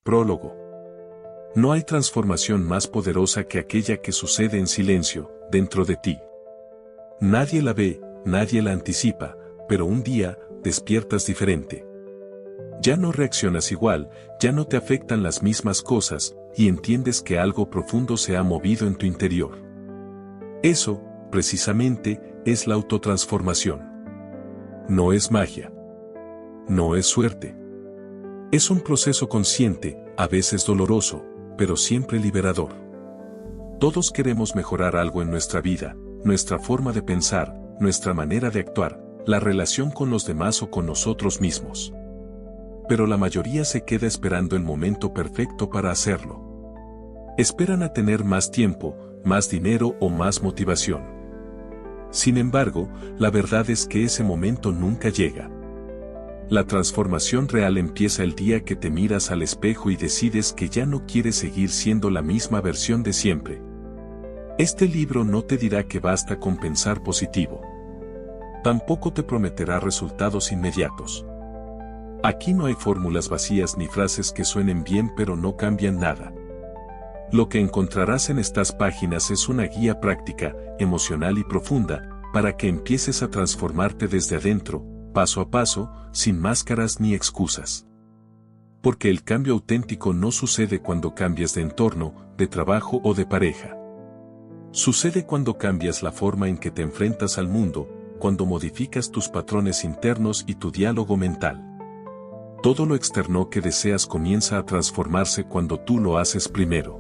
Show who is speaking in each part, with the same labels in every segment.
Speaker 1: Prólogo. No hay transformación más poderosa que aquella que sucede en silencio, dentro de ti. Nadie la ve, nadie la anticipa, pero un día, despiertas diferente. Ya no reaccionas igual, ya no te afectan las mismas cosas, y entiendes que algo profundo se ha movido en tu interior. Eso, precisamente, es la autotransformación. No es magia. No es suerte. Es un proceso consciente, a veces doloroso, pero siempre liberador. Todos queremos mejorar algo en nuestra vida, nuestra forma de pensar, nuestra manera de actuar, la relación con los demás o con nosotros mismos. Pero la mayoría se queda esperando el momento perfecto para hacerlo. Esperan a tener más tiempo, más dinero o más motivación. Sin embargo, la verdad es que ese momento nunca llega. La transformación real empieza el día que te miras al espejo y decides que ya no quieres seguir siendo la misma versión de siempre. Este libro no te dirá que basta con pensar positivo. Tampoco te prometerá resultados inmediatos. Aquí no hay fórmulas vacías ni frases que suenen bien pero no cambian nada. Lo que encontrarás en estas páginas es una guía práctica, emocional y profunda, para que empieces a transformarte desde adentro, paso a paso, sin máscaras ni excusas. Porque el cambio auténtico no sucede cuando cambias de entorno, de trabajo o de pareja. Sucede cuando cambias la forma en que te enfrentas al mundo, cuando modificas tus patrones internos y tu diálogo mental. Todo lo externo que deseas comienza a transformarse cuando tú lo haces primero.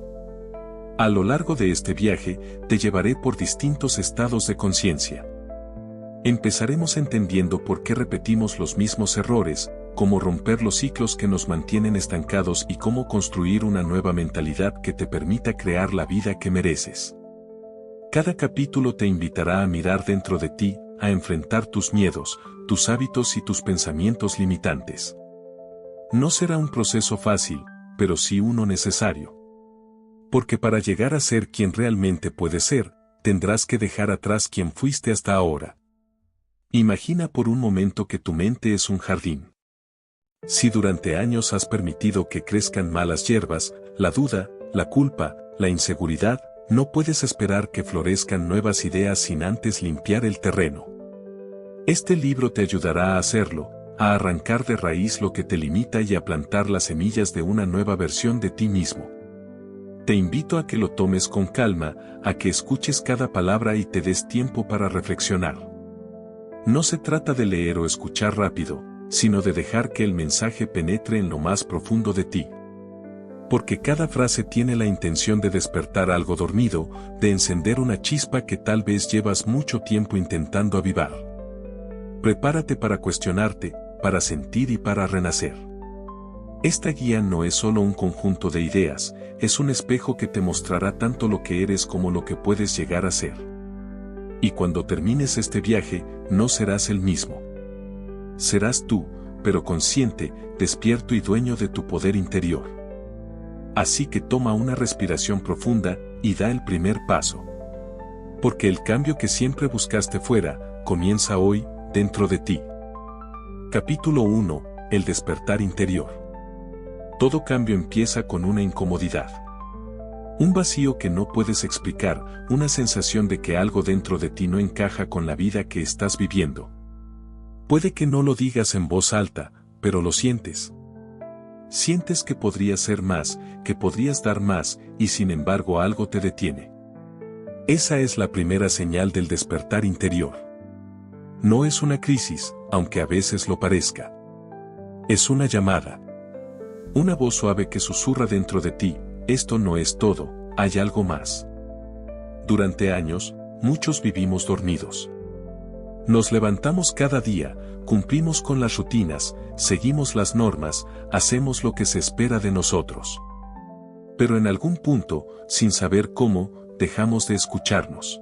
Speaker 1: A lo largo de este viaje, te llevaré por distintos estados de conciencia. Empezaremos entendiendo por qué repetimos los mismos errores, cómo romper los ciclos que nos mantienen estancados y cómo construir una nueva mentalidad que te permita crear la vida que mereces. Cada capítulo te invitará a mirar dentro de ti, a enfrentar tus miedos, tus hábitos y tus pensamientos limitantes. No será un proceso fácil, pero sí uno necesario. Porque para llegar a ser quien realmente puedes ser, tendrás que dejar atrás quien fuiste hasta ahora. Imagina por un momento que tu mente es un jardín. Si durante años has permitido que crezcan malas hierbas, la duda, la culpa, la inseguridad, no puedes esperar que florezcan nuevas ideas sin antes limpiar el terreno. Este libro te ayudará a hacerlo, a arrancar de raíz lo que te limita y a plantar las semillas de una nueva versión de ti mismo. Te invito a que lo tomes con calma, a que escuches cada palabra y te des tiempo para reflexionar. No se trata de leer o escuchar rápido, sino de dejar que el mensaje penetre en lo más profundo de ti. Porque cada frase tiene la intención de despertar algo dormido, de encender una chispa que tal vez llevas mucho tiempo intentando avivar. Prepárate para cuestionarte, para sentir y para renacer. Esta guía no es solo un conjunto de ideas, es un espejo que te mostrará tanto lo que eres como lo que puedes llegar a ser. Y cuando termines este viaje, no serás el mismo. Serás tú, pero consciente, despierto y dueño de tu poder interior. Así que toma una respiración profunda y da el primer paso. Porque el cambio que siempre buscaste fuera, comienza hoy, dentro de ti. Capítulo 1. El despertar interior. Todo cambio empieza con una incomodidad. Un vacío que no puedes explicar, una sensación de que algo dentro de ti no encaja con la vida que estás viviendo. Puede que no lo digas en voz alta, pero lo sientes. Sientes que podrías ser más, que podrías dar más, y sin embargo algo te detiene. Esa es la primera señal del despertar interior. No es una crisis, aunque a veces lo parezca. Es una llamada. Una voz suave que susurra dentro de ti, esto no es todo, hay algo más. Durante años, muchos vivimos dormidos. Nos levantamos cada día, cumplimos con las rutinas, seguimos las normas, hacemos lo que se espera de nosotros. Pero en algún punto, sin saber cómo, dejamos de escucharnos.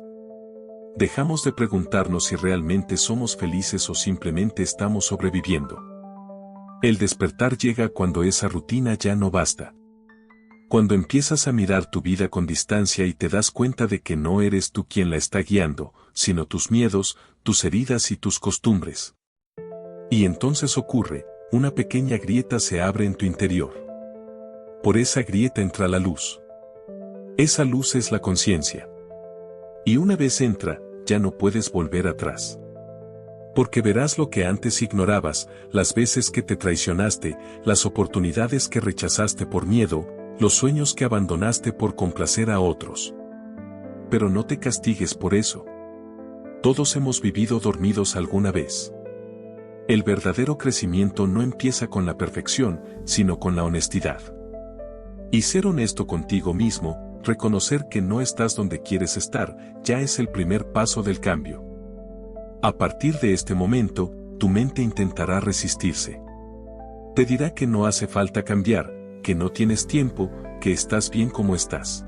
Speaker 1: Dejamos de preguntarnos si realmente somos felices o simplemente estamos sobreviviendo. El despertar llega cuando esa rutina ya no basta. Cuando empiezas a mirar tu vida con distancia y te das cuenta de que no eres tú quien la está guiando, sino tus miedos, tus heridas y tus costumbres. Y entonces ocurre, una pequeña grieta se abre en tu interior. Por esa grieta entra la luz. Esa luz es la conciencia. Y una vez entra, ya no puedes volver atrás. Porque verás lo que antes ignorabas, las veces que te traicionaste, las oportunidades que rechazaste por miedo, los sueños que abandonaste por complacer a otros. Pero no te castigues por eso. Todos hemos vivido dormidos alguna vez. El verdadero crecimiento no empieza con la perfección, sino con la honestidad. Y ser honesto contigo mismo, reconocer que no estás donde quieres estar, ya es el primer paso del cambio. A partir de este momento, tu mente intentará resistirse. Te dirá que no hace falta cambiar, que no tienes tiempo, que estás bien como estás.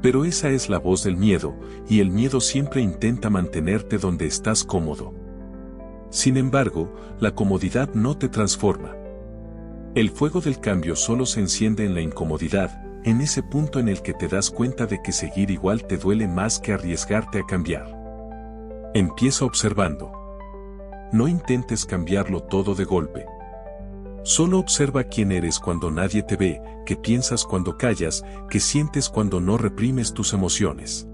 Speaker 1: Pero esa es la voz del miedo, y el miedo siempre intenta mantenerte donde estás cómodo. Sin embargo, la comodidad no te transforma. El fuego del cambio solo se enciende en la incomodidad, en ese punto en el que te das cuenta de que seguir igual te duele más que arriesgarte a cambiar. Empieza observando. No intentes cambiarlo todo de golpe. Solo observa quién eres cuando nadie te ve, qué piensas cuando callas, qué sientes cuando no reprimes tus emociones.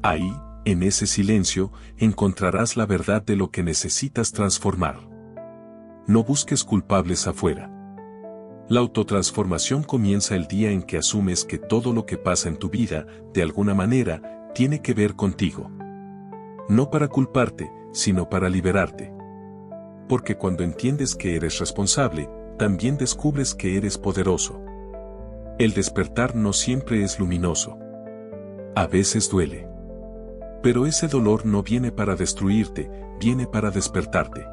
Speaker 1: Ahí, en ese silencio, encontrarás la verdad de lo que necesitas transformar. No busques culpables afuera. La autotransformación comienza el día en que asumes que todo lo que pasa en tu vida, de alguna manera, tiene que ver contigo. No para culparte, sino para liberarte. Porque cuando entiendes que eres responsable, también descubres que eres poderoso. El despertar no siempre es luminoso. A veces duele. Pero ese dolor no viene para destruirte, viene para despertarte.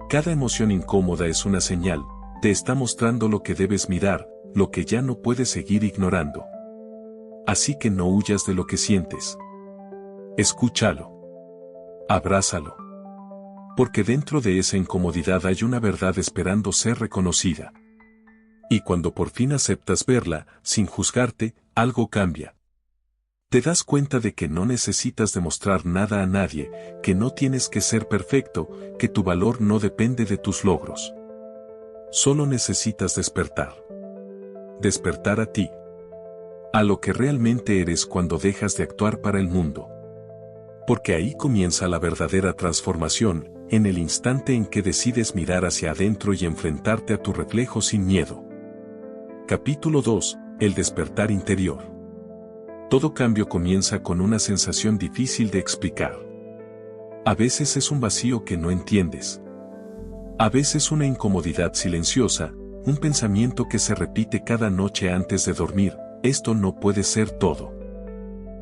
Speaker 1: Cada emoción incómoda es una señal, te está mostrando lo que debes mirar, lo que ya no puedes seguir ignorando. Así que no huyas de lo que sientes. Escúchalo. Abrázalo. Porque dentro de esa incomodidad hay una verdad esperando ser reconocida. Y cuando por fin aceptas verla, sin juzgarte, algo cambia. Te das cuenta de que no necesitas demostrar nada a nadie, que no tienes que ser perfecto, que tu valor no depende de tus logros. Solo necesitas despertar. Despertar a ti. A lo que realmente eres cuando dejas de actuar para el mundo. Porque ahí comienza la verdadera transformación, en el instante en que decides mirar hacia adentro y enfrentarte a tu reflejo sin miedo. Capítulo 2. El despertar interior. Todo cambio comienza con una sensación difícil de explicar. A veces es un vacío que no entiendes. A veces una incomodidad silenciosa, un pensamiento que se repite cada noche antes de dormir, esto no puede ser todo.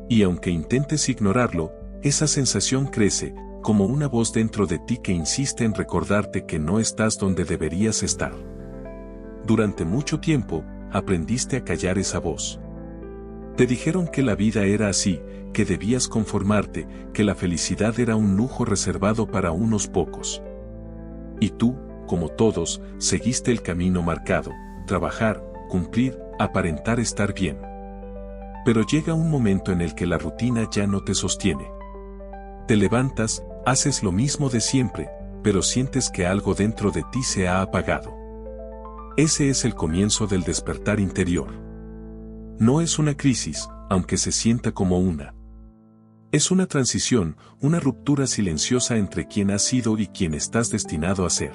Speaker 1: Y aunque intentes ignorarlo, esa sensación crece, como una voz dentro de ti que insiste en recordarte que no estás donde deberías estar. Durante mucho tiempo, aprendiste a callar esa voz. Te dijeron que la vida era así, que debías conformarte, que la felicidad era un lujo reservado para unos pocos. Y tú, como todos, seguiste el camino marcado, trabajar, cumplir, aparentar estar bien. Pero llega un momento en el que la rutina ya no te sostiene. Te levantas, haces lo mismo de siempre, pero sientes que algo dentro de ti se ha apagado. Ese es el comienzo del despertar interior. No es una crisis, aunque se sienta como una. Es una transición, una ruptura silenciosa entre quien has sido y quien estás destinado a ser.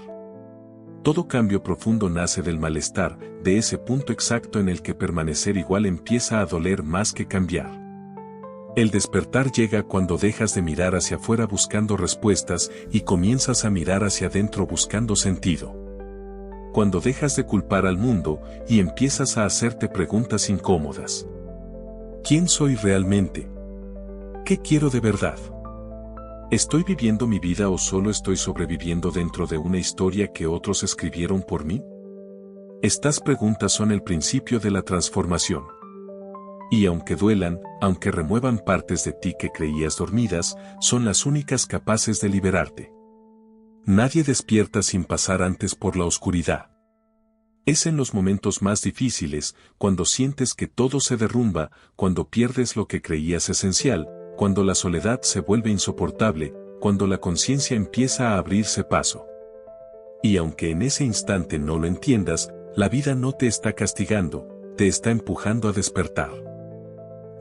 Speaker 1: Todo cambio profundo nace del malestar, de ese punto exacto en el que permanecer igual empieza a doler más que cambiar. El despertar llega cuando dejas de mirar hacia afuera buscando respuestas y comienzas a mirar hacia adentro buscando sentido. Cuando dejas de culpar al mundo y empiezas a hacerte preguntas incómodas. ¿Quién soy realmente? ¿Qué quiero de verdad? ¿Estoy viviendo mi vida o solo estoy sobreviviendo dentro de una historia que otros escribieron por mí? Estas preguntas son el principio de la transformación. Y aunque duelan, aunque remuevan partes de ti que creías dormidas, son las únicas capaces de liberarte. Nadie despierta sin pasar antes por la oscuridad. Es en los momentos más difíciles, cuando sientes que todo se derrumba, cuando pierdes lo que creías esencial, cuando la soledad se vuelve insoportable, cuando la conciencia empieza a abrirse paso. Y aunque en ese instante no lo entiendas, La vida no te está castigando, te está empujando a despertar.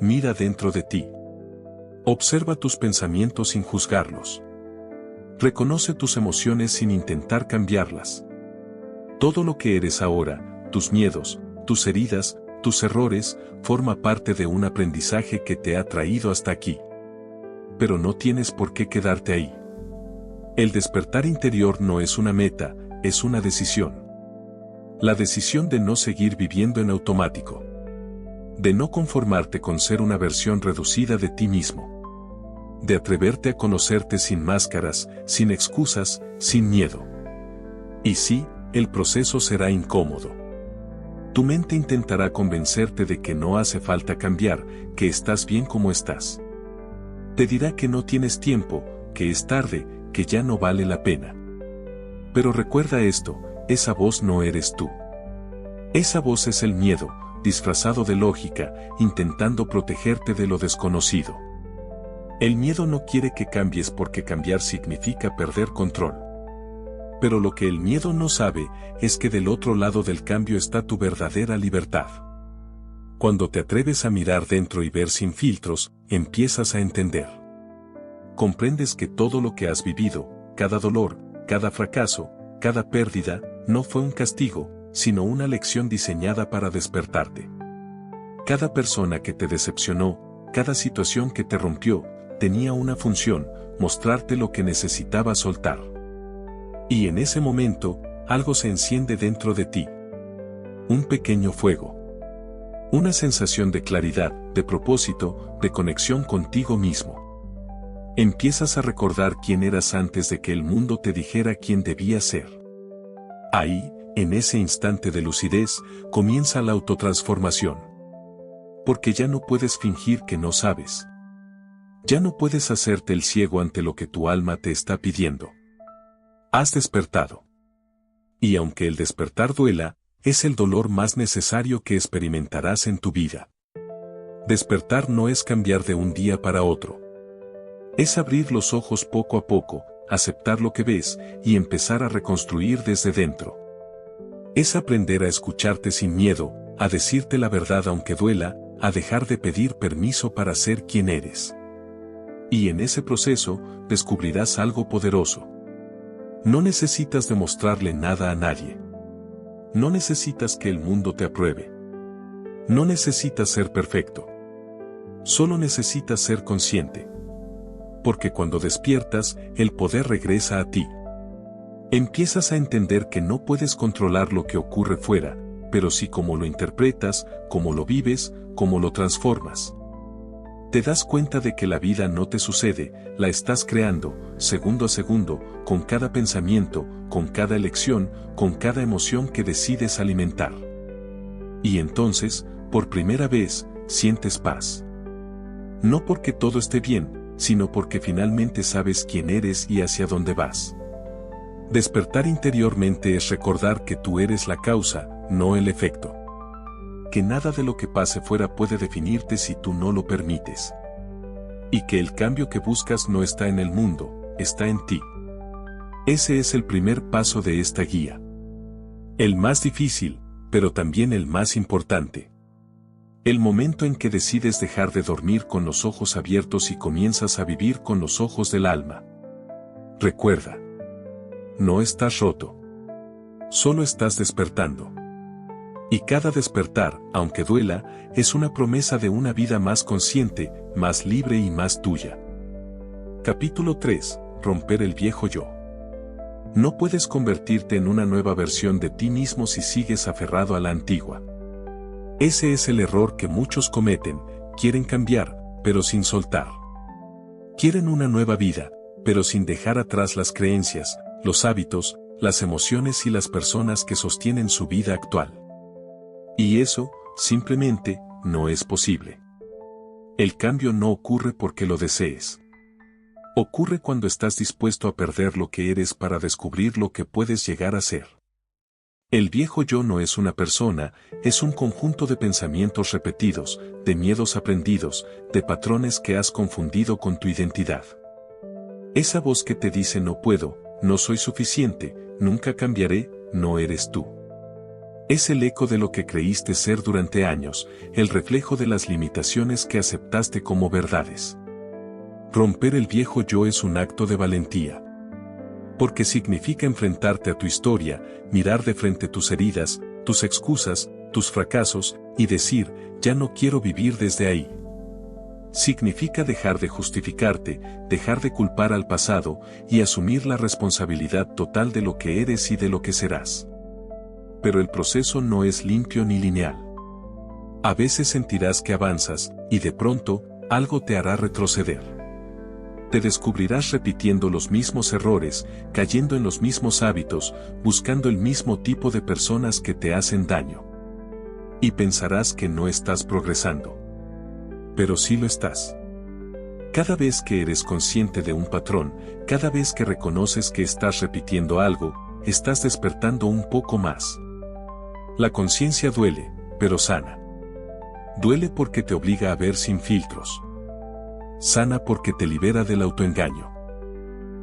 Speaker 1: Mira dentro de ti. Observa tus pensamientos sin juzgarlos. Reconoce tus emociones sin intentar cambiarlas. Todo lo que eres ahora, tus miedos, tus heridas, tus errores, forma parte de un aprendizaje que te ha traído hasta aquí. Pero no tienes por qué quedarte ahí. El despertar interior no es una meta, es una decisión. La decisión de no seguir viviendo en automático. De no conformarte con ser una versión reducida de ti mismo. De atreverte a conocerte sin máscaras, sin excusas, sin miedo. Y sí, el proceso será incómodo. Tu mente intentará convencerte de que no hace falta cambiar, que estás bien como estás. Te dirá que no tienes tiempo, que es tarde, que ya no vale la pena. Pero recuerda esto, esa voz no eres tú. Esa voz es el miedo, disfrazado de lógica, intentando protegerte de lo desconocido. El miedo no quiere que cambies porque cambiar significa perder control. Pero lo que el miedo no sabe es que del otro lado del cambio está tu verdadera libertad. Cuando te atreves a mirar dentro y ver sin filtros, empiezas a entender. Comprendes que todo lo que has vivido, cada dolor, cada fracaso, cada pérdida, no fue un castigo, sino una lección diseñada para despertarte. Cada persona que te decepcionó, cada situación que te rompió, tenía una función, mostrarte lo que necesitabas soltar. Y en ese momento, algo se enciende dentro de ti. Un pequeño fuego. Una sensación de claridad, de propósito, de conexión contigo mismo. Empiezas a recordar quién eras antes de que el mundo te dijera quién debías ser. Ahí, en ese instante de lucidez, comienza la autotransformación. Porque ya no puedes fingir que no sabes. Ya no puedes hacerte el ciego ante lo que tu alma te está pidiendo. Has despertado. Y aunque el despertar duela, es el dolor más necesario que experimentarás en tu vida. Despertar no es cambiar de un día para otro. Es abrir los ojos poco a poco, aceptar lo que ves y empezar a reconstruir desde dentro. Es aprender a escucharte sin miedo, a decirte la verdad aunque duela, a dejar de pedir permiso para ser quien eres. Y en ese proceso, descubrirás algo poderoso. No necesitas demostrarle nada a nadie. No necesitas que el mundo te apruebe. No necesitas ser perfecto. Solo necesitas ser consciente. Porque cuando despiertas, el poder regresa a ti. Empiezas a entender que no puedes controlar lo que ocurre fuera, pero sí cómo lo interpretas, cómo lo vives, cómo lo transformas. Te das cuenta de que la vida no te sucede, la estás creando, segundo a segundo, con cada pensamiento, con cada elección, con cada emoción que decides alimentar. Y entonces, por primera vez, sientes paz. No porque todo esté bien, sino porque finalmente sabes quién eres y hacia dónde vas. Despertar interiormente es recordar que tú eres la causa, no el efecto. Que nada de lo que pase fuera puede definirte si tú no lo permites. Y que el cambio que buscas no está en el mundo, está en ti. Ese es el primer paso de esta guía. El más difícil, pero también el más importante. El momento en que decides dejar de dormir con los ojos abiertos y comienzas a vivir con los ojos del alma. Recuerda. No estás roto. Solo estás despertando. Y cada despertar, aunque duela, es una promesa de una vida más consciente, más libre y más tuya. Capítulo 3. Romper el viejo yo. No puedes convertirte en una nueva versión de ti mismo si sigues aferrado a la antigua. Ese es el error que muchos cometen, quieren cambiar, pero sin soltar. Quieren una nueva vida, pero sin dejar atrás las creencias, los hábitos, las emociones y las personas que sostienen su vida actual. Y eso, simplemente, no es posible. El cambio no ocurre porque lo desees. Ocurre cuando estás dispuesto a perder lo que eres para descubrir lo que puedes llegar a ser. El viejo yo no es una persona, es un conjunto de pensamientos repetidos, de miedos aprendidos, de patrones que has confundido con tu identidad. Esa voz que te dice no puedo, no soy suficiente, nunca cambiaré, no eres tú. Es el eco de lo que creíste ser durante años, el reflejo de las limitaciones que aceptaste como verdades. Romper el viejo yo es un acto de valentía. Porque significa enfrentarte a tu historia, mirar de frente tus heridas, tus excusas, tus fracasos, y decir, ya no quiero vivir desde ahí. Significa dejar de justificarte, dejar de culpar al pasado, y asumir la responsabilidad total de lo que eres y de lo que serás. Pero el proceso no es limpio ni lineal. A veces sentirás que avanzas, y de pronto, algo te hará retroceder. Te descubrirás repitiendo los mismos errores, cayendo en los mismos hábitos, buscando el mismo tipo de personas que te hacen daño. Y pensarás que no estás progresando. Pero sí lo estás. Cada vez que eres consciente de un patrón, cada vez que reconoces que estás repitiendo algo, estás despertando un poco más. La conciencia duele, pero sana. Duele porque te obliga a ver sin filtros. Sana porque te libera del autoengaño.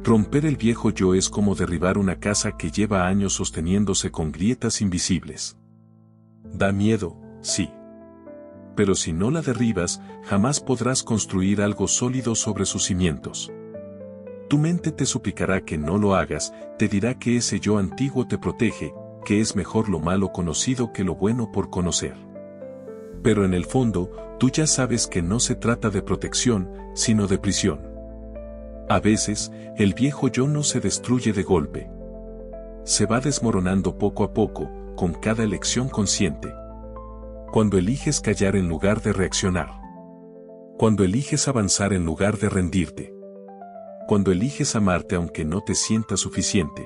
Speaker 1: Romper el viejo yo es como derribar una casa que lleva años sosteniéndose con grietas invisibles. Da miedo, sí. Pero si no la derribas, jamás podrás construir algo sólido sobre sus cimientos. Tu mente te suplicará que no lo hagas, te dirá que ese yo antiguo te protege, que es mejor lo malo conocido que lo bueno por conocer. Pero en el fondo, tú ya sabes que no se trata de protección, sino de prisión. A veces, el viejo yo no se destruye de golpe. Se va desmoronando poco a poco, con cada elección consciente. Cuando eliges callar en lugar de reaccionar. Cuando eliges avanzar en lugar de rendirte. Cuando eliges amarte aunque no te sientas suficiente.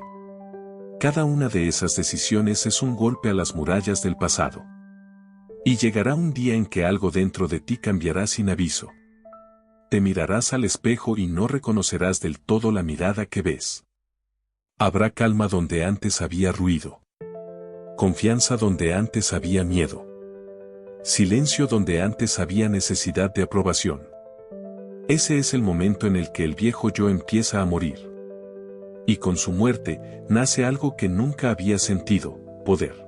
Speaker 1: Cada una de esas decisiones es un golpe a las murallas del pasado. Y llegará un día en que algo dentro de ti cambiará sin aviso. Te mirarás al espejo y no reconocerás del todo la mirada que ves. Habrá calma donde antes había ruido. Confianza donde antes había miedo. Silencio donde antes había necesidad de aprobación. Ese es el momento en el que el viejo yo empieza a morir. Y con su muerte, nace algo que nunca había sentido, poder.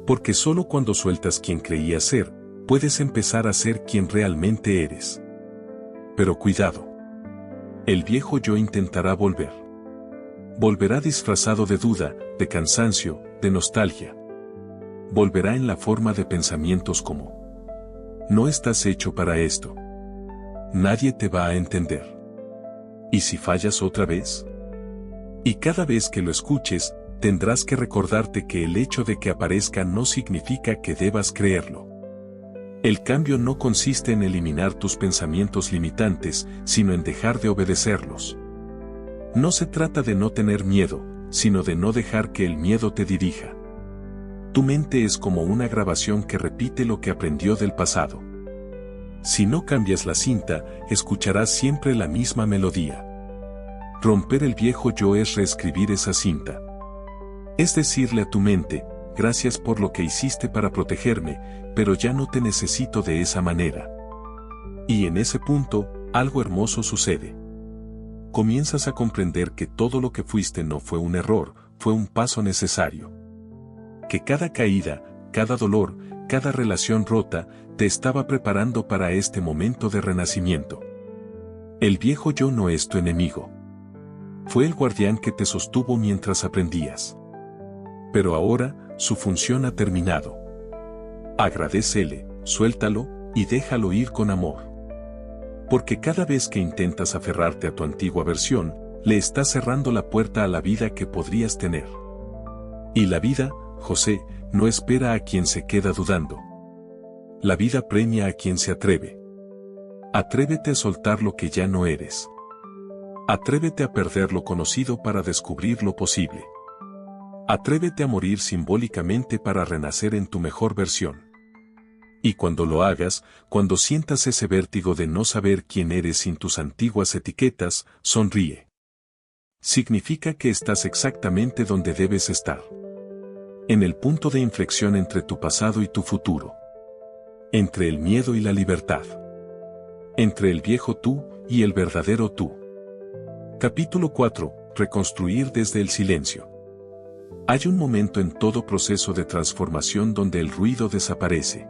Speaker 1: Porque solo cuando sueltas quien creías ser, puedes empezar a ser quien realmente eres. Pero cuidado. El viejo yo intentará volver. Volverá disfrazado de duda, de cansancio, de nostalgia. Volverá en la forma de pensamientos como: no estás hecho para esto. Nadie te va a entender. ¿Y si fallas otra vez? Y cada vez que lo escuches, tendrás que recordarte que el hecho de que aparezca no significa que debas creerlo. El cambio no consiste en eliminar tus pensamientos limitantes, sino en dejar de obedecerlos. No se trata de no tener miedo, sino de no dejar que el miedo te dirija. Tu mente es como una grabación que repite lo que aprendió del pasado. Si no cambias la cinta, escucharás siempre la misma melodía. Romper el viejo yo es reescribir esa cinta. Es decirle a tu mente: gracias por lo que hiciste para protegerme, pero ya no te necesito de esa manera. Y en ese punto, algo hermoso sucede. Comienzas a comprender que todo lo que fuiste no fue un error, fue un paso necesario. Que cada caída, cada dolor, cada relación rota, te estaba preparando para este momento de renacimiento. El viejo yo no es tu enemigo. Fue el guardián que te sostuvo mientras aprendías. Pero ahora, su función ha terminado. Agradécele, suéltalo, y déjalo ir con amor. Porque cada vez que intentas aferrarte a tu antigua versión, le estás cerrando la puerta a la vida que podrías tener. Y la vida, José, no espera a quien se queda dudando. La vida premia a quien se atreve. Atrévete a soltar lo que ya no eres. Atrévete a perder lo conocido para descubrir lo posible. Atrévete a morir simbólicamente para renacer en tu mejor versión. Y cuando lo hagas, cuando sientas ese vértigo de no saber quién eres sin tus antiguas etiquetas, sonríe. Significa que estás exactamente donde debes estar. En el punto de inflexión entre tu pasado y tu futuro. Entre el miedo y la libertad. Entre el viejo tú y el verdadero tú. Capítulo 4. Reconstruir desde el silencio. Hay un momento en todo proceso de transformación donde el ruido desaparece.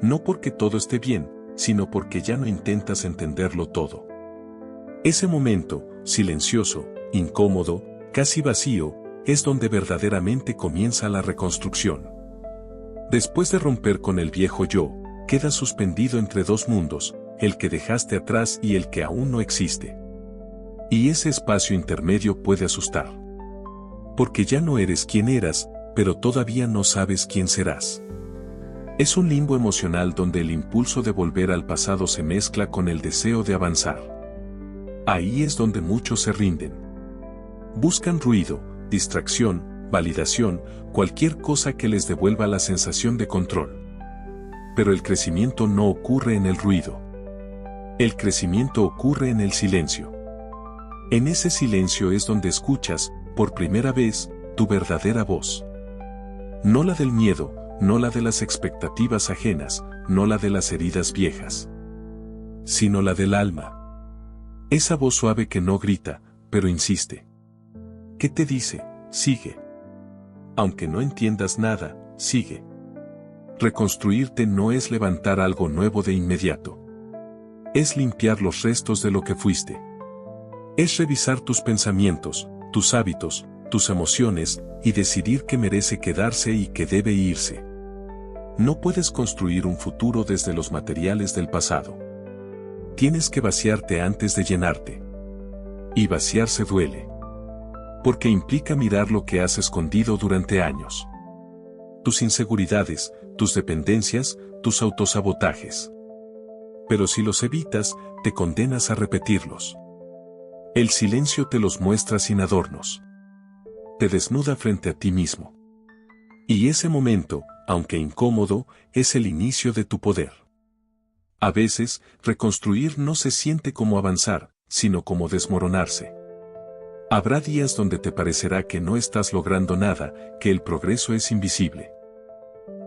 Speaker 1: No porque todo esté bien, sino porque ya no intentas entenderlo todo. Ese momento, silencioso, incómodo, casi vacío, es donde verdaderamente comienza la reconstrucción. Después de romper con el viejo yo, quedas suspendido entre dos mundos, el que dejaste atrás y el que aún no existe. Y ese espacio intermedio puede asustar. Porque ya no eres quien eras, pero todavía no sabes quién serás. Es un limbo emocional donde el impulso de volver al pasado se mezcla con el deseo de avanzar. Ahí es donde muchos se rinden. Buscan ruido, distracción, validación, cualquier cosa que les devuelva la sensación de control. Pero el crecimiento no ocurre en el ruido. El crecimiento ocurre en el silencio. En ese silencio es donde escuchas, por primera vez, tu verdadera voz. No la del miedo, no la de las expectativas ajenas, no la de las heridas viejas, sino la del alma. Esa voz suave que no grita, pero insiste. ¿Qué te dice? Sigue. Aunque no entiendas nada, sigue. Reconstruirte no es levantar algo nuevo de inmediato. Es limpiar los restos de lo que fuiste. Es revisar tus pensamientos, tus hábitos, tus emociones, y decidir qué merece quedarse y qué debe irse. No puedes construir un futuro desde los materiales del pasado. Tienes que vaciarte antes de llenarte. Y vaciarse duele. Porque implica mirar lo que has escondido durante años. Tus inseguridades, tus dependencias, tus autosabotajes. Pero si los evitas, te condenas a repetirlos. El silencio te los muestra sin adornos. Te desnuda frente a ti mismo. Y ese momento, aunque incómodo, es el inicio de tu poder. A veces, reconstruir no se siente como avanzar, sino como desmoronarse. Habrá días donde te parecerá que no estás logrando nada, que el progreso es invisible.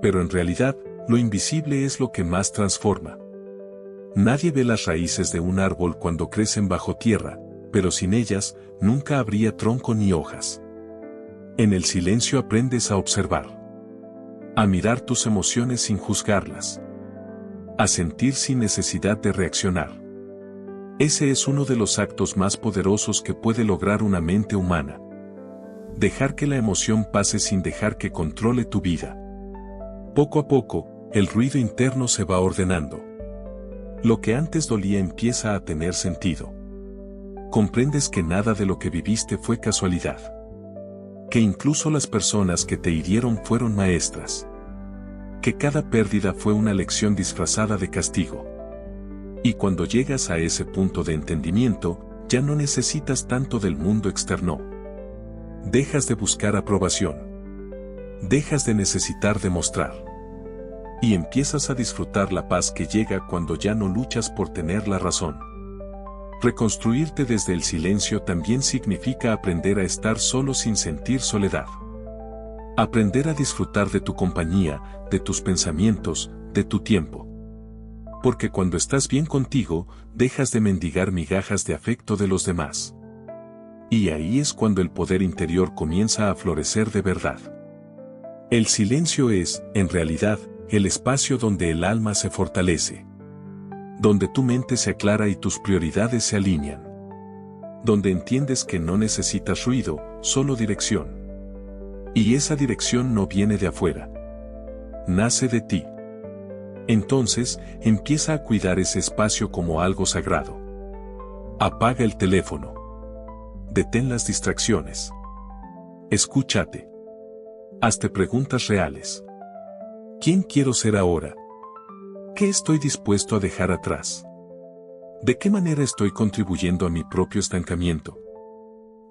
Speaker 1: Pero en realidad, lo invisible es lo que más transforma. Nadie ve las raíces de un árbol cuando crecen bajo tierra, pero sin ellas, nunca habría tronco ni hojas. En el silencio aprendes a observar. A mirar tus emociones sin juzgarlas. A sentir sin necesidad de reaccionar. Ese es uno de los actos más poderosos que puede lograr una mente humana. Dejar que la emoción pase sin dejar que controle tu vida. Poco a poco, el ruido interno se va ordenando. Lo que antes dolía empieza a tener sentido. Comprendes que nada de lo que viviste fue casualidad. Que incluso las personas que te hirieron fueron maestras. Que cada pérdida fue una lección disfrazada de castigo. Y cuando llegas a ese punto de entendimiento, ya no necesitas tanto del mundo externo. Dejas de buscar aprobación. Dejas de necesitar demostrar. Y empiezas a disfrutar la paz que llega cuando ya no luchas por tener la razón. Reconstruirte desde el silencio también significa aprender a estar solo sin sentir soledad. Aprender a disfrutar de tu compañía, de tus pensamientos, de tu tiempo. Porque cuando estás bien contigo, dejas de mendigar migajas de afecto de los demás. Y ahí es cuando el poder interior comienza a florecer de verdad. El silencio es, en realidad, el espacio donde el alma se fortalece. Donde tu mente se aclara y tus prioridades se alinean. Donde entiendes que no necesitas ruido, solo dirección. Y esa dirección no viene de afuera. Nace de ti. Entonces, empieza a cuidar ese espacio como algo sagrado. Apaga el teléfono. Detén las distracciones. Escúchate. Hazte preguntas reales. ¿Quién quiero ser ahora? ¿Qué estoy dispuesto a dejar atrás? ¿De qué manera estoy contribuyendo a mi propio estancamiento?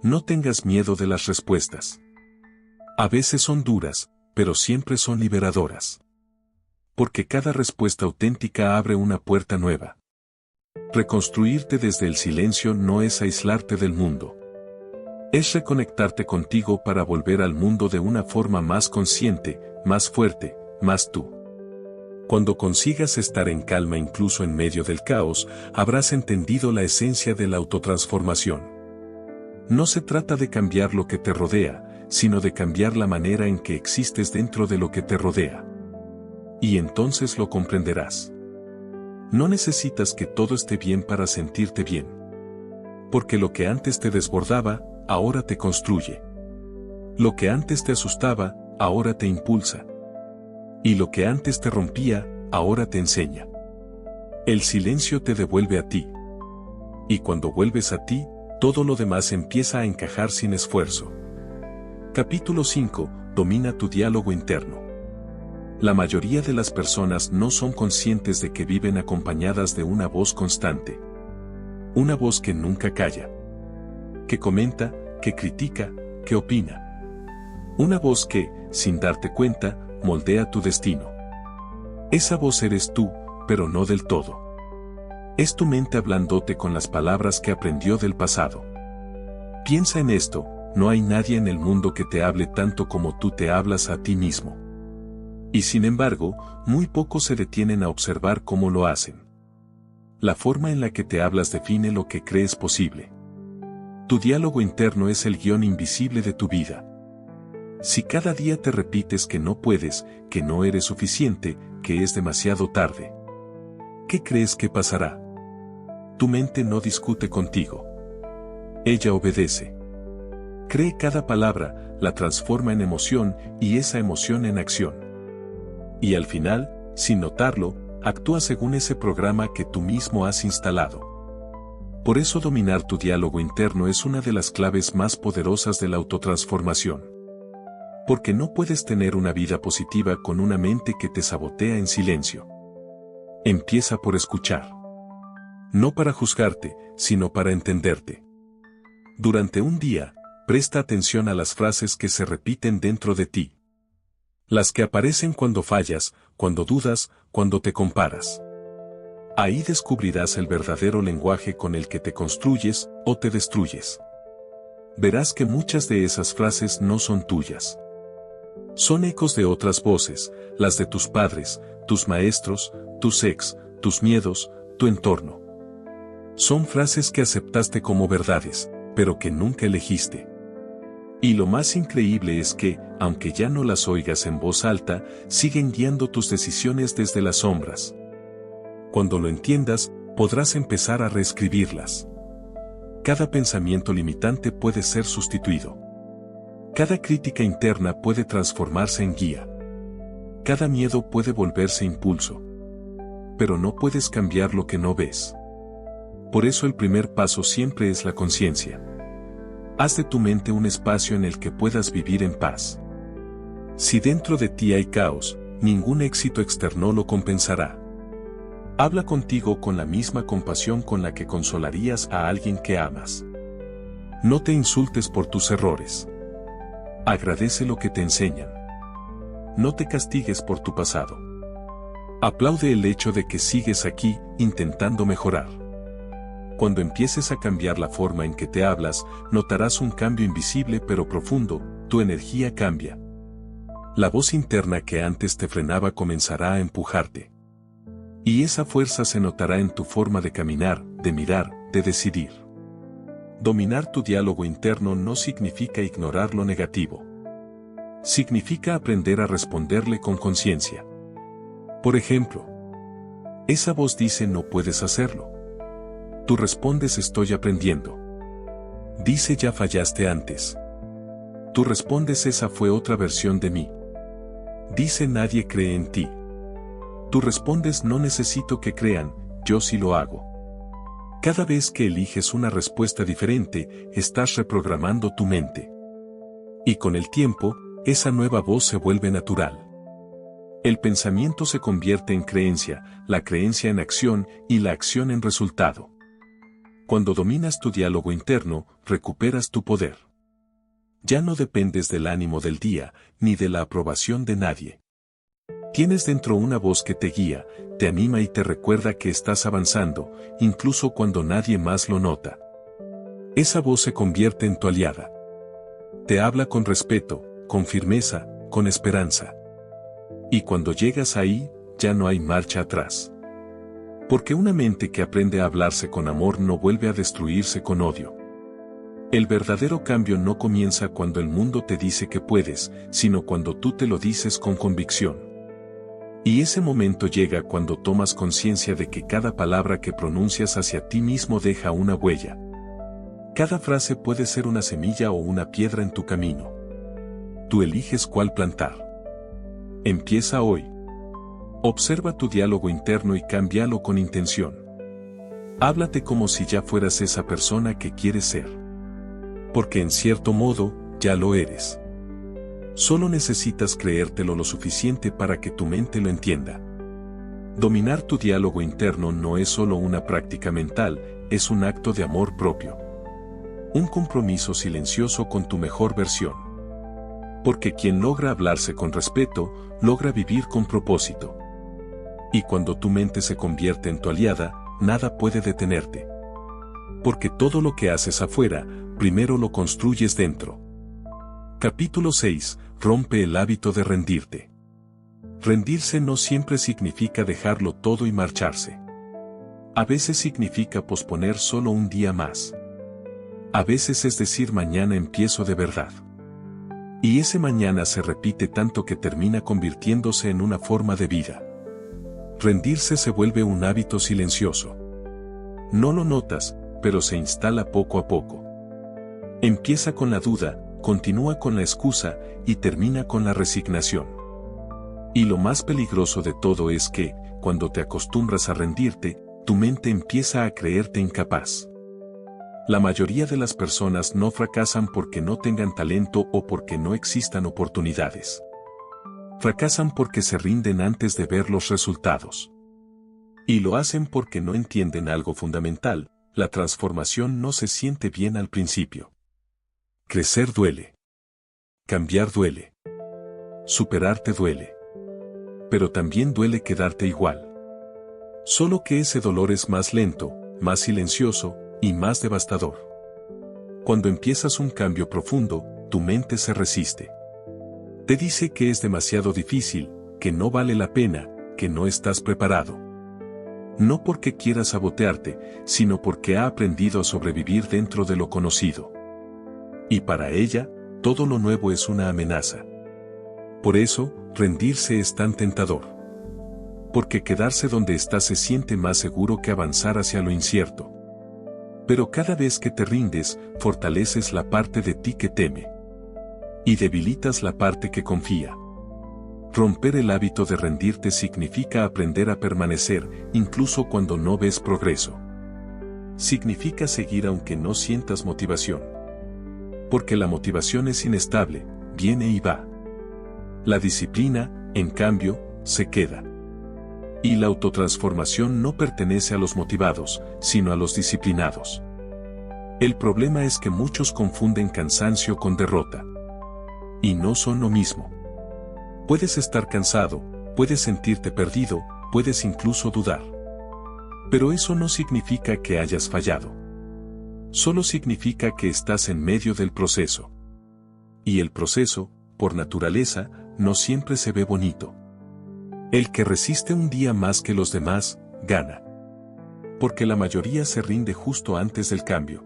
Speaker 1: No tengas miedo de las respuestas. A veces son duras, pero siempre son liberadoras. Porque cada respuesta auténtica abre una puerta nueva. Reconstruirte desde el silencio no es aislarte del mundo. Es reconectarte contigo para volver al mundo de una forma más consciente, más fuerte, más tú. Cuando consigas estar en calma incluso en medio del caos, habrás entendido la esencia de la autotransformación. No se trata de cambiar lo que te rodea, sino de cambiar la manera en que existes dentro de lo que te rodea. Y entonces lo comprenderás. No necesitas que todo esté bien para sentirte bien. Porque lo que antes te desbordaba, ahora te construye. Lo que antes te asustaba, ahora te impulsa. Y lo que antes te rompía, ahora te enseña. El silencio te devuelve a ti. Y cuando vuelves a ti, todo lo demás empieza a encajar sin esfuerzo. Capítulo 5. Domina tu diálogo interno. La mayoría de las personas no son conscientes de que viven acompañadas de una voz constante. Una voz que nunca calla. Que comenta, que critica, que opina. Una voz que, sin darte cuenta, moldea tu destino. Esa voz eres tú, pero no del todo. Es tu mente hablándote con las palabras que aprendió del pasado. Piensa en esto, no hay nadie en el mundo que te hable tanto como tú te hablas a ti mismo. Y sin embargo, muy pocos se detienen a observar cómo lo hacen. La forma en la que te hablas define lo que crees posible. Tu diálogo interno es el guión invisible de tu vida. Si cada día te repites que no puedes, que no eres suficiente, que es demasiado tarde, ¿qué crees que pasará? Tu mente no discute contigo. Ella obedece. Cree cada palabra, la transforma en emoción y esa emoción en acción. Y al final, sin notarlo, actúa según ese programa que tú mismo has instalado. Por eso dominar tu diálogo interno es una de las claves más poderosas de la autotransformación. Porque no puedes tener una vida positiva con una mente que te sabotea en silencio. Empieza por escuchar. No para juzgarte, sino para entenderte. Durante un día, presta atención a las frases que se repiten dentro de ti. Las que aparecen cuando fallas, cuando dudas, cuando te comparas. Ahí descubrirás el verdadero lenguaje con el que te construyes o te destruyes. Verás que muchas de esas frases no son tuyas. Son ecos de otras voces, las de tus padres, tus maestros, tus ex, tus miedos, tu entorno. Son frases que aceptaste como verdades, pero que nunca elegiste. Y lo más increíble es que, aunque ya no las oigas en voz alta, siguen guiando tus decisiones desde las sombras. Cuando lo entiendas, podrás empezar a reescribirlas. Cada pensamiento limitante puede ser sustituido. Cada crítica interna puede transformarse en guía. Cada miedo puede volverse impulso. Pero no puedes cambiar lo que no ves. Por eso el primer paso siempre es la conciencia. Haz de tu mente un espacio en el que puedas vivir en paz. Si dentro de ti hay caos, ningún éxito externo lo compensará. Habla contigo con la misma compasión con la que consolarías a alguien que amas. No te insultes por tus errores. Agradece lo que te enseñan. No te castigues por tu pasado. Aplaude el hecho de que sigues aquí, intentando mejorar. Cuando empieces a cambiar la forma en que te hablas, notarás un cambio invisible pero profundo, tu energía cambia. La voz interna que antes te frenaba comenzará a empujarte. Y esa fuerza se notará en tu forma de caminar, de mirar, de decidir. Dominar tu diálogo interno no significa ignorar lo negativo. Significa aprender a responderle con conciencia. Por ejemplo, esa voz dice no puedes hacerlo. Tú respondes estoy aprendiendo. Dice ya fallaste antes. Tú respondes esa fue otra versión de mí. Dice nadie cree en ti. Tú respondes no necesito que crean, yo sí lo hago. Cada vez que eliges una respuesta diferente, estás reprogramando tu mente. Y con el tiempo, esa nueva voz se vuelve natural. El pensamiento se convierte en creencia, la creencia en acción y la acción en resultado. Cuando dominas tu diálogo interno, recuperas tu poder. Ya no dependes del ánimo del día, ni de la aprobación de nadie. Tienes dentro una voz que te guía, te anima y te recuerda que estás avanzando, incluso cuando nadie más lo nota. Esa voz se convierte en tu aliada. Te habla con respeto, con firmeza, con esperanza. Y cuando llegas ahí, ya no hay marcha atrás. Porque una mente que aprende a hablarse con amor no vuelve a destruirse con odio. El verdadero cambio no comienza cuando el mundo te dice que puedes, sino cuando tú te lo dices con convicción. Y ese momento llega cuando tomas conciencia de que cada palabra que pronuncias hacia ti mismo deja una huella. Cada frase puede ser una semilla o una piedra en tu camino. Tú eliges cuál plantar. Empieza hoy. Observa tu diálogo interno y cámbialo con intención. Háblate como si ya fueras esa persona que quieres ser. Porque en cierto modo, ya lo eres. Solo necesitas creértelo lo suficiente para que tu mente lo entienda. Dominar tu diálogo interno no es solo una práctica mental, es un acto de amor propio. Un compromiso silencioso con tu mejor versión. Porque quien logra hablarse con respeto, logra vivir con propósito. Y cuando tu mente se convierte en tu aliada, nada puede detenerte. Porque todo lo que haces afuera, primero lo construyes dentro. Capítulo 6. Rompe el hábito de rendirte. Rendirse no siempre significa dejarlo todo y marcharse. A veces significa posponer solo un día más. A veces es decir mañana empiezo de verdad. Y ese mañana se repite tanto que termina convirtiéndose en una forma de vida. Rendirse se vuelve un hábito silencioso. No lo notas, pero se instala poco a poco. Empieza con la duda, continúa con la excusa y termina con la resignación. Y lo más peligroso de todo es que, cuando te acostumbras a rendirte, tu mente empieza a creerte incapaz. La mayoría de las personas no fracasan porque no tengan talento o porque no existan oportunidades. Fracasan porque se rinden antes de ver los resultados. Y lo hacen porque no entienden algo fundamental: la transformación no se siente bien al principio. Crecer duele. Cambiar duele. Superarte duele. Pero también duele quedarte igual. Solo que ese dolor es más lento, más silencioso y más devastador. Cuando empiezas un cambio profundo, tu mente se resiste. Te dice que es demasiado difícil, que no vale la pena, que no estás preparado. No porque quiera sabotearte, sino porque ha aprendido a sobrevivir dentro de lo conocido. Y para ella, todo lo nuevo es una amenaza. Por eso, rendirse es tan tentador. Porque quedarse donde está se siente más seguro que avanzar hacia lo incierto. Pero cada vez que te rindes, fortaleces la parte de ti que teme. Y debilitas la parte que confía. Romper el hábito de rendirte significa aprender a permanecer, incluso cuando no ves progreso. Significa seguir aunque no sientas motivación. Porque la motivación es inestable, viene y va. La disciplina, en cambio, se queda. Y la autotransformación no pertenece a los motivados, sino a los disciplinados. El problema es que muchos confunden cansancio con derrota. Y no son lo mismo. Puedes estar cansado, puedes sentirte perdido, puedes incluso dudar. Pero eso no significa que hayas fallado. Solo significa que estás en medio del proceso. Y el proceso, por naturaleza, no siempre se ve bonito. El que resiste un día más que los demás, gana. Porque la mayoría se rinde justo antes del cambio.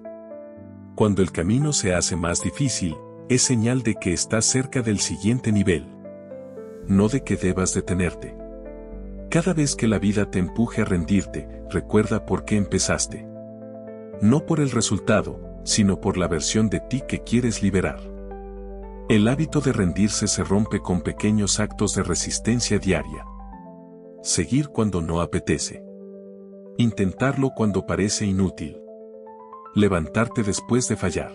Speaker 1: Cuando el camino se hace más difícil, es señal de que estás cerca del siguiente nivel. No de que debas detenerte. Cada vez que la vida te empuje a rendirte, recuerda por qué empezaste. No por el resultado, sino por la versión de ti que quieres liberar. El hábito de rendirse se rompe con pequeños actos de resistencia diaria. Seguir cuando no apetece. Intentarlo cuando parece inútil. Levantarte después de fallar.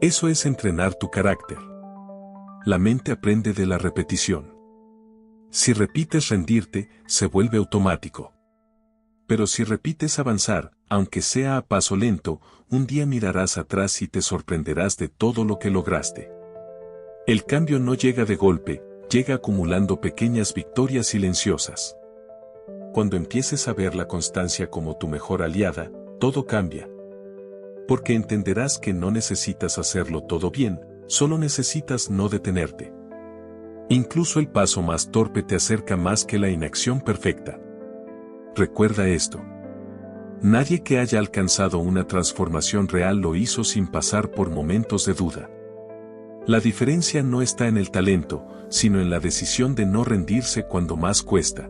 Speaker 1: Eso es entrenar tu carácter. La mente aprende de la repetición. Si repites rendirte, se vuelve automático. Pero si repites avanzar, aunque sea a paso lento, un día mirarás atrás y te sorprenderás de todo lo que lograste. El cambio no llega de golpe, llega acumulando pequeñas victorias silenciosas. Cuando empieces a ver la constancia como tu mejor aliada, todo cambia. Porque entenderás que no necesitas hacerlo todo bien, solo necesitas no detenerte. Incluso el paso más torpe te acerca más que la inacción perfecta. Recuerda esto. Nadie que haya alcanzado una transformación real lo hizo sin pasar por momentos de duda. La diferencia no está en el talento, sino en la decisión de no rendirse cuando más cuesta.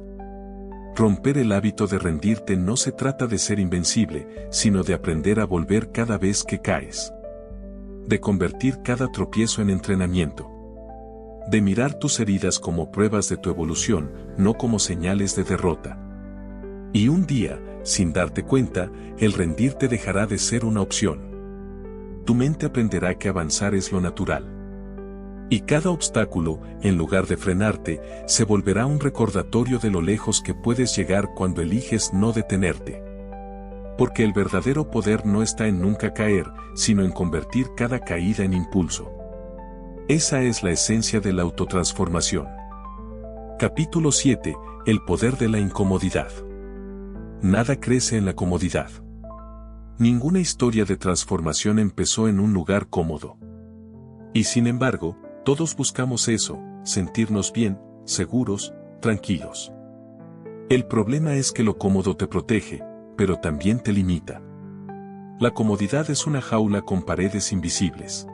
Speaker 1: Romper el hábito de rendirte no se trata de ser invencible, sino de aprender a volver cada vez que caes. De convertir cada tropiezo en entrenamiento. De mirar tus heridas como pruebas de tu evolución, no como señales de derrota. Y un día, sin darte cuenta, el rendirte dejará de ser una opción. Tu mente aprenderá que avanzar es lo natural. Y cada obstáculo, en lugar de frenarte, se volverá un recordatorio de lo lejos que puedes llegar cuando eliges no detenerte. Porque el verdadero poder no está en nunca caer, sino en convertir cada caída en impulso. Esa es la esencia de la autotransformación. Capítulo 7. El poder de la incomodidad. Nada crece en la comodidad. Ninguna historia de transformación empezó en un lugar cómodo. Y sin embargo, todos buscamos eso, sentirnos bien, seguros, tranquilos. El problema es que lo cómodo te protege, pero también te limita. La comodidad es una jaula con paredes invisibles.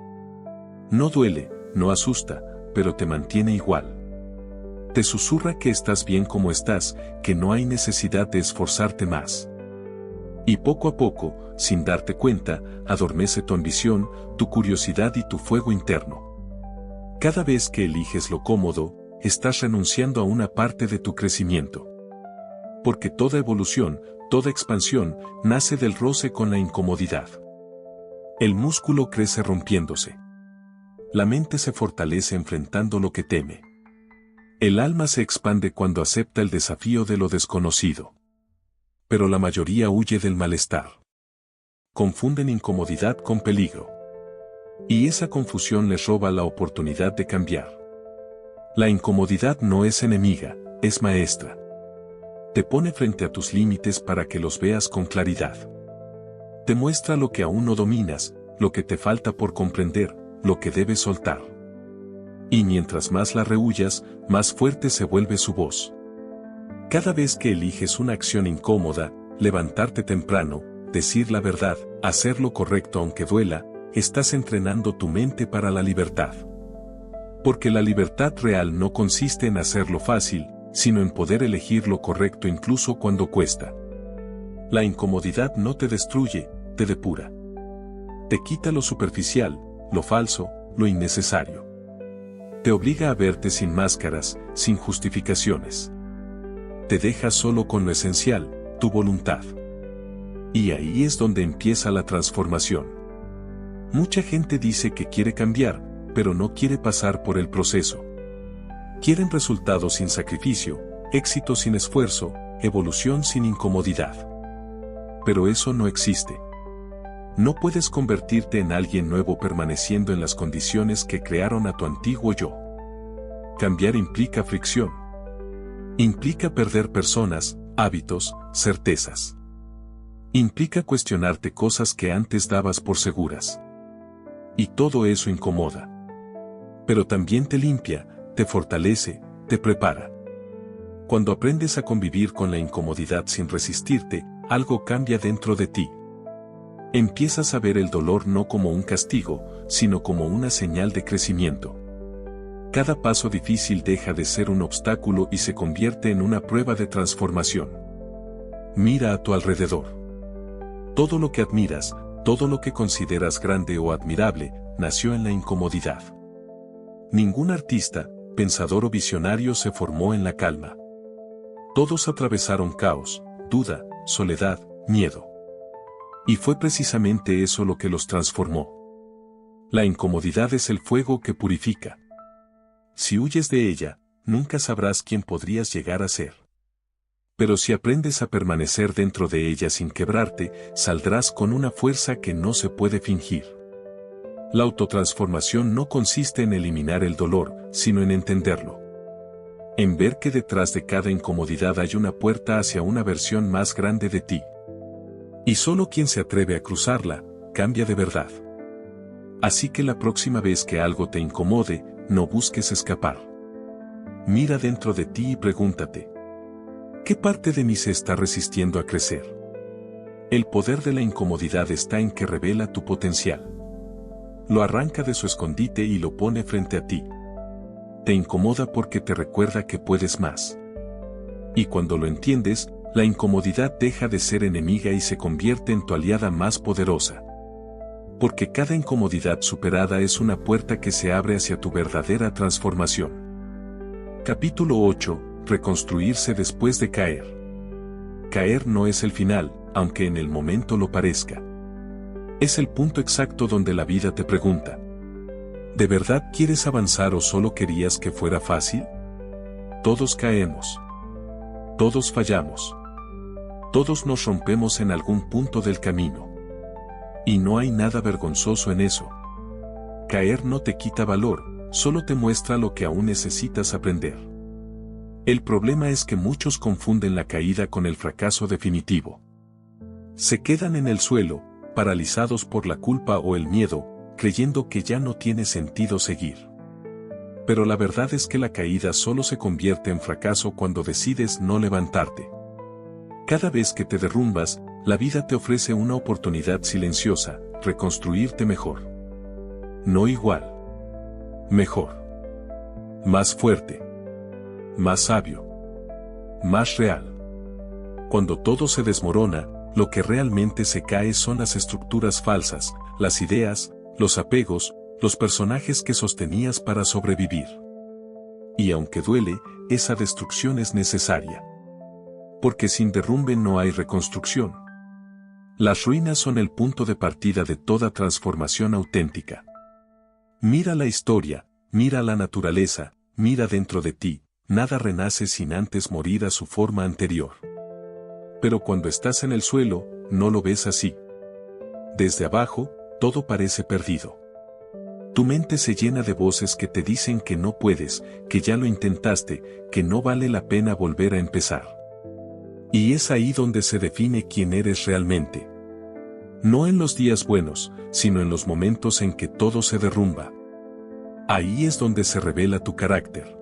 Speaker 1: No duele, no asusta, pero te mantiene igual. Te susurra que estás bien como estás, que no hay necesidad de esforzarte más. Y poco a poco, sin darte cuenta, adormece tu ambición, tu curiosidad y tu fuego interno. Cada vez que eliges lo cómodo, estás renunciando a una parte de tu crecimiento. Porque toda evolución, toda expansión, nace del roce con la incomodidad. El músculo crece rompiéndose. La mente se fortalece enfrentando lo que teme. El alma se expande cuando acepta el desafío de lo desconocido. Pero la mayoría huye del malestar. Confunden incomodidad con peligro. Y esa confusión les roba la oportunidad de cambiar. La incomodidad no es enemiga, es maestra. Te pone frente a tus límites para que los veas con claridad. Te muestra lo que aún no dominas, lo que te falta por comprender, lo que debes soltar. Y mientras más la rehuyas, más fuerte se vuelve su voz. Cada vez que eliges una acción incómoda, levantarte temprano, decir la verdad, hacer lo correcto aunque duela, estás entrenando tu mente para la libertad. Porque la libertad real no consiste en hacerlo fácil, sino en poder elegir lo correcto incluso cuando cuesta. La incomodidad no te destruye, te depura. Te quita lo superficial, lo falso, lo innecesario. Te obliga a verte sin máscaras, sin justificaciones. Te deja solo con lo esencial, tu voluntad. Y ahí es donde empieza la transformación. Mucha gente dice que quiere cambiar, pero no quiere pasar por el proceso. Quieren resultados sin sacrificio, éxito sin esfuerzo, evolución sin incomodidad. Pero eso no existe. No puedes convertirte en alguien nuevo permaneciendo en las condiciones que crearon a tu antiguo yo. Cambiar implica fricción. Implica perder personas, hábitos, certezas. Implica cuestionarte cosas que antes dabas por seguras. Y todo eso incomoda. Pero también te limpia, te fortalece, te prepara. Cuando aprendes a convivir con la incomodidad sin resistirte, algo cambia dentro de ti. Empiezas a ver el dolor no como un castigo, sino como una señal de crecimiento. Cada paso difícil deja de ser un obstáculo y se convierte en una prueba de transformación. Mira a tu alrededor. Todo lo que admiras, todo lo que consideras grande o admirable, nació en la incomodidad. Ningún artista, pensador o visionario se formó en la calma. Todos atravesaron caos, duda, soledad, miedo. Y fue precisamente eso lo que los transformó. La incomodidad es el fuego que purifica. Si huyes de ella, nunca sabrás quién podrías llegar a ser. Pero si aprendes a permanecer dentro de ella sin quebrarte, saldrás con una fuerza que no se puede fingir. La autotransformación no consiste en eliminar el dolor, sino en entenderlo. En ver que detrás de cada incomodidad hay una puerta hacia una versión más grande de ti. Y solo quien se atreve a cruzarla, cambia de verdad. Así que la próxima vez que algo te incomode, no busques escapar. Mira dentro de ti y pregúntate: ¿qué parte de mí se está resistiendo a crecer? El poder de la incomodidad está en que revela tu potencial. Lo arranca de su escondite y lo pone frente a ti. Te incomoda porque te recuerda que puedes más. Y cuando lo entiendes, la incomodidad deja de ser enemiga y se convierte en tu aliada más poderosa. Porque cada incomodidad superada es una puerta que se abre hacia tu verdadera transformación. Capítulo 8. Reconstruirse después de caer. Caer no es el final, aunque en el momento lo parezca. Es el punto exacto donde la vida te pregunta: ¿de verdad quieres avanzar o solo querías que fuera fácil? Todos caemos. Todos fallamos. Todos nos rompemos en algún punto del camino. Y no hay nada vergonzoso en eso. Caer no te quita valor, solo te muestra lo que aún necesitas aprender. El problema es que muchos confunden la caída con el fracaso definitivo. Se quedan en el suelo, paralizados por la culpa o el miedo, creyendo que ya no tiene sentido seguir. Pero la verdad es que la caída solo se convierte en fracaso cuando decides no levantarte. Cada vez que te derrumbas, la vida te ofrece una oportunidad silenciosa: reconstruirte mejor. No igual. Mejor. Más fuerte. Más sabio. Más real. Cuando todo se desmorona, lo que realmente se cae son las estructuras falsas, las ideas, los apegos, los personajes que sostenías para sobrevivir. Y aunque duele, esa destrucción es necesaria. Porque sin derrumbe no hay reconstrucción. Las ruinas son el punto de partida de toda transformación auténtica. Mira la historia, mira la naturaleza, mira dentro de ti, nada renace sin antes morir a su forma anterior. Pero cuando estás en el suelo, no lo ves así. Desde abajo, todo parece perdido. Tu mente se llena de voces que te dicen que no puedes, que ya lo intentaste, que no vale la pena volver a empezar. Y es ahí donde se define quién eres realmente. No en los días buenos, sino en los momentos en que todo se derrumba. Ahí es donde se revela tu carácter.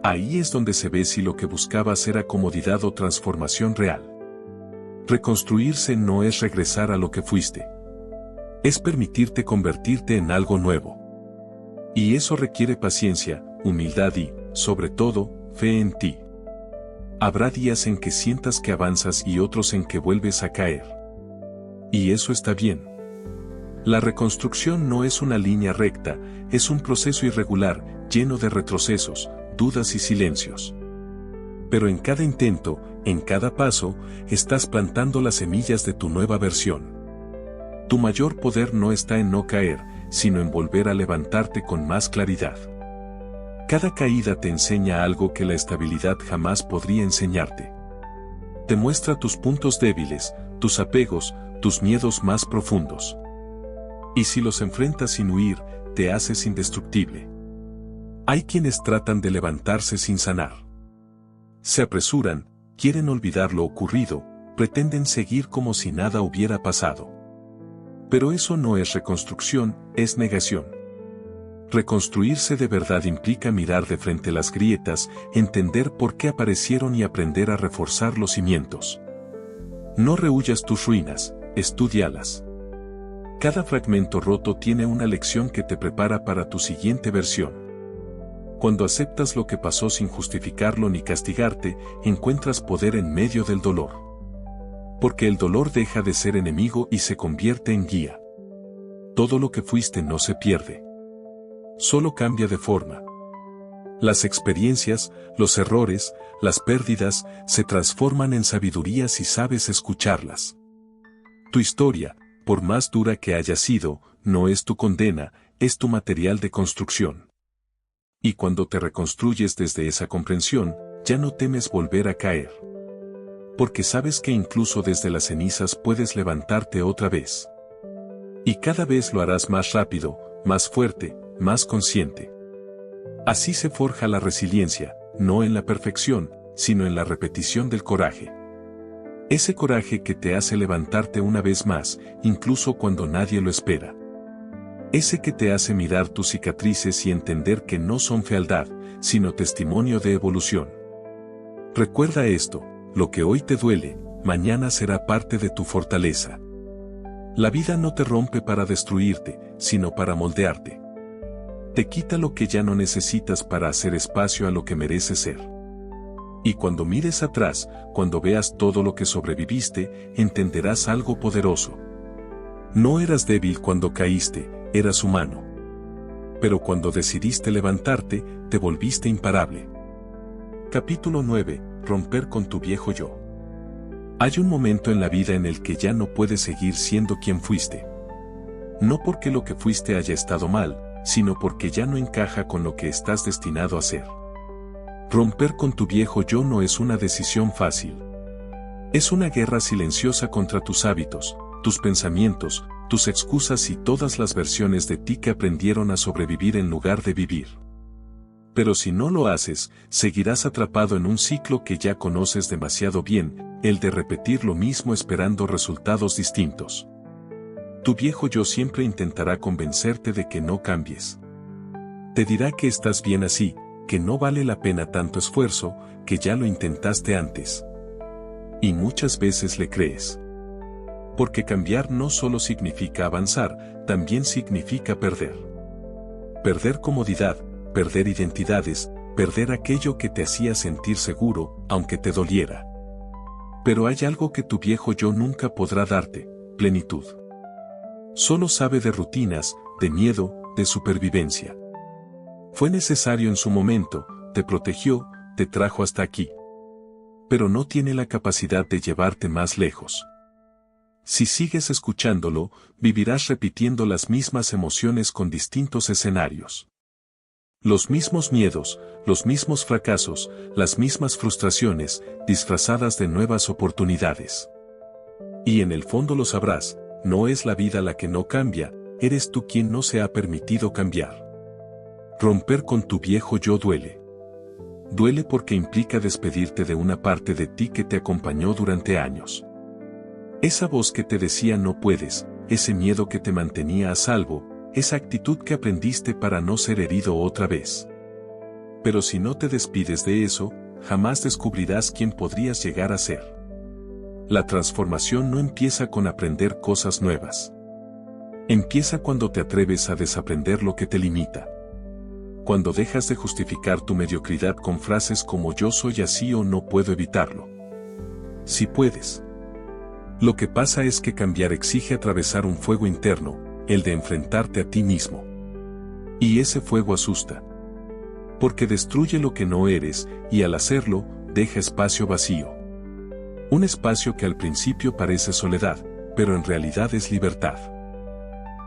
Speaker 1: Ahí es donde se ve si lo que buscabas era comodidad o transformación real. Reconstruirse no es regresar a lo que fuiste. Es permitirte convertirte en algo nuevo. Y eso requiere paciencia, humildad y, sobre todo, fe en ti. Habrá días en que sientas que avanzas y otros en que vuelves a caer. Y eso está bien. La reconstrucción no es una línea recta, es un proceso irregular, lleno de retrocesos, dudas y silencios. Pero en cada intento, en cada paso, estás plantando las semillas de tu nueva versión. Tu mayor poder no está en no caer, sino en volver a levantarte con más claridad. Cada caída te enseña algo que la estabilidad jamás podría enseñarte. Te muestra tus puntos débiles, tus apegos, tus miedos más profundos. Y si los enfrentas sin huir, te haces indestructible. Hay quienes tratan de levantarse sin sanar. Se apresuran, quieren olvidar lo ocurrido, pretenden seguir como si nada hubiera pasado. Pero eso no es reconstrucción, es negación. Reconstruirse de verdad implica mirar de frente las grietas, entender por qué aparecieron y aprender a reforzar los cimientos. No rehuyas tus ruinas, estúdialas. Cada fragmento roto tiene una lección que te prepara para tu siguiente versión. Cuando aceptas lo que pasó sin justificarlo ni castigarte, encuentras poder en medio del dolor. Porque el dolor deja de ser enemigo y se convierte en guía. Todo lo que fuiste no se pierde. Solo cambia de forma. Las experiencias, los errores, las pérdidas, se transforman en sabiduría si sabes escucharlas. Tu historia, por más dura que haya sido, no es tu condena, es tu material de construcción. Y cuando te reconstruyes desde esa comprensión, ya no temes volver a caer. Porque sabes que incluso desde las cenizas puedes levantarte otra vez. Y cada vez lo harás más rápido, más fuerte, más consciente. Así se forja la resiliencia, no en la perfección, sino en la repetición del coraje. Ese coraje que te hace levantarte una vez más, incluso cuando nadie lo espera. Ese que te hace mirar tus cicatrices y entender que no son fealdad, sino testimonio de evolución. Recuerda esto: lo que hoy te duele, mañana será parte de tu fortaleza. La vida no te rompe para destruirte, sino para moldearte. Te quita lo que ya no necesitas para hacer espacio a lo que mereces ser. Y cuando mires atrás, cuando veas todo lo que sobreviviste, entenderás algo poderoso. No eras débil cuando caíste, eras humano. Pero cuando decidiste levantarte, te volviste imparable. Capítulo 9. Romper con tu viejo yo. Hay un momento en la vida en el que ya no puedes seguir siendo quien fuiste. No porque lo que fuiste haya estado mal, sino porque ya no encaja con lo que estás destinado a ser. Romper con tu viejo yo no es una decisión fácil. Es una guerra silenciosa contra tus hábitos, tus pensamientos, tus excusas y todas las versiones de ti que aprendieron a sobrevivir en lugar de vivir. Pero si no lo haces, seguirás atrapado en un ciclo que ya conoces demasiado bien, el de repetir lo mismo esperando resultados distintos. Tu viejo yo siempre intentará convencerte de que no cambies. Te dirá que estás bien así, que no vale la pena tanto esfuerzo, que ya lo intentaste antes. Y muchas veces le crees. Porque cambiar no solo significa avanzar, también significa perder. Perder comodidad, perder identidades, perder aquello que te hacía sentir seguro, aunque te doliera. Pero hay algo que tu viejo yo nunca podrá darte: plenitud. Solo sabe de rutinas, de miedo, de supervivencia. Fue necesario en su momento, te protegió, te trajo hasta aquí. Pero no tiene la capacidad de llevarte más lejos. Si sigues escuchándolo, vivirás repitiendo las mismas emociones con distintos escenarios. Los mismos miedos, los mismos fracasos, las mismas frustraciones, disfrazadas de nuevas oportunidades. Y en el fondo lo sabrás, no es la vida la que no cambia, eres tú quien no se ha permitido cambiar. Romper con tu viejo yo duele. Duele porque implica despedirte de una parte de ti que te acompañó durante años. Esa voz que te decía no puedes, ese miedo que te mantenía a salvo, esa actitud que aprendiste para no ser herido otra vez. Pero si no te despides de eso, jamás descubrirás quién podrías llegar a ser. La transformación no empieza con aprender cosas nuevas. Empieza cuando te atreves a desaprender lo que te limita. Cuando dejas de justificar tu mediocridad con frases como yo soy así o no puedo evitarlo. Si puedes. Lo que pasa es que cambiar exige atravesar un fuego interno, el de enfrentarte a ti mismo. Y ese fuego asusta. Porque destruye lo que no eres, y al hacerlo, deja espacio vacío. Un espacio que al principio parece soledad, pero en realidad es libertad.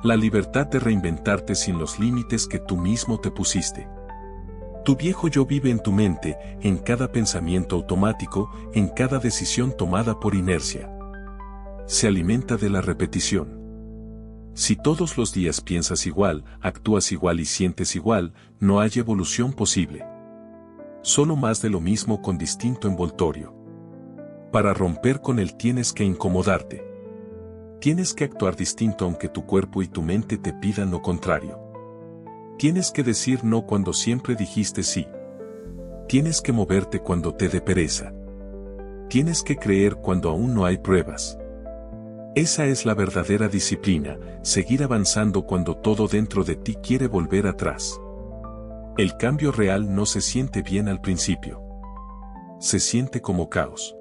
Speaker 1: La libertad de reinventarte sin los límites que tú mismo te pusiste. Tu viejo yo vive en tu mente, en cada pensamiento automático, en cada decisión tomada por inercia. Se alimenta de la repetición. Si todos los días piensas igual, actúas igual y sientes igual, no hay evolución posible. Solo más de lo mismo con distinto envoltorio. Para romper con él tienes que incomodarte. Tienes que actuar distinto aunque tu cuerpo y tu mente te pidan lo contrario. Tienes que decir no cuando siempre dijiste sí. Tienes que moverte cuando te dé pereza. Tienes que creer cuando aún no hay pruebas. Esa es la verdadera disciplina, seguir avanzando cuando todo dentro de ti quiere volver atrás. El cambio real no se siente bien al principio. Se siente como caos.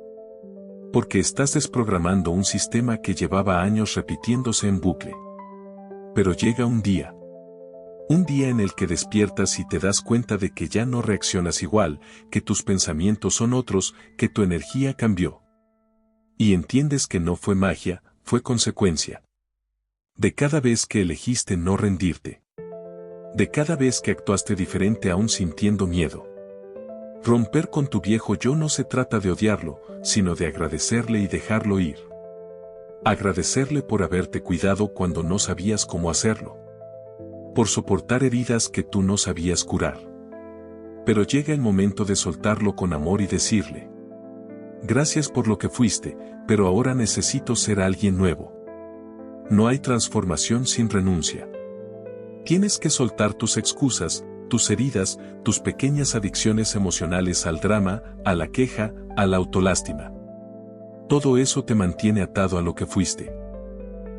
Speaker 1: Porque estás desprogramando un sistema que llevaba años repitiéndose en bucle. Pero llega un día en el que despiertas y te das cuenta de que ya no reaccionas igual, que tus pensamientos son otros, que tu energía cambió. Y entiendes que no fue magia, fue consecuencia. De cada vez que elegiste no rendirte. De cada vez que actuaste diferente aún sintiendo miedo. Romper con tu viejo yo no se trata de odiarlo, sino de agradecerle y dejarlo ir. Agradecerle por haberte cuidado cuando no sabías cómo hacerlo. Por soportar heridas que tú no sabías curar. Pero llega el momento de soltarlo con amor y decirle: gracias por lo que fuiste, pero ahora necesito ser alguien nuevo. No hay transformación sin renuncia. Tienes que soltar tus excusas, tus heridas, tus pequeñas adicciones emocionales al drama, a la queja, a la autolástima. Todo eso te mantiene atado a lo que fuiste.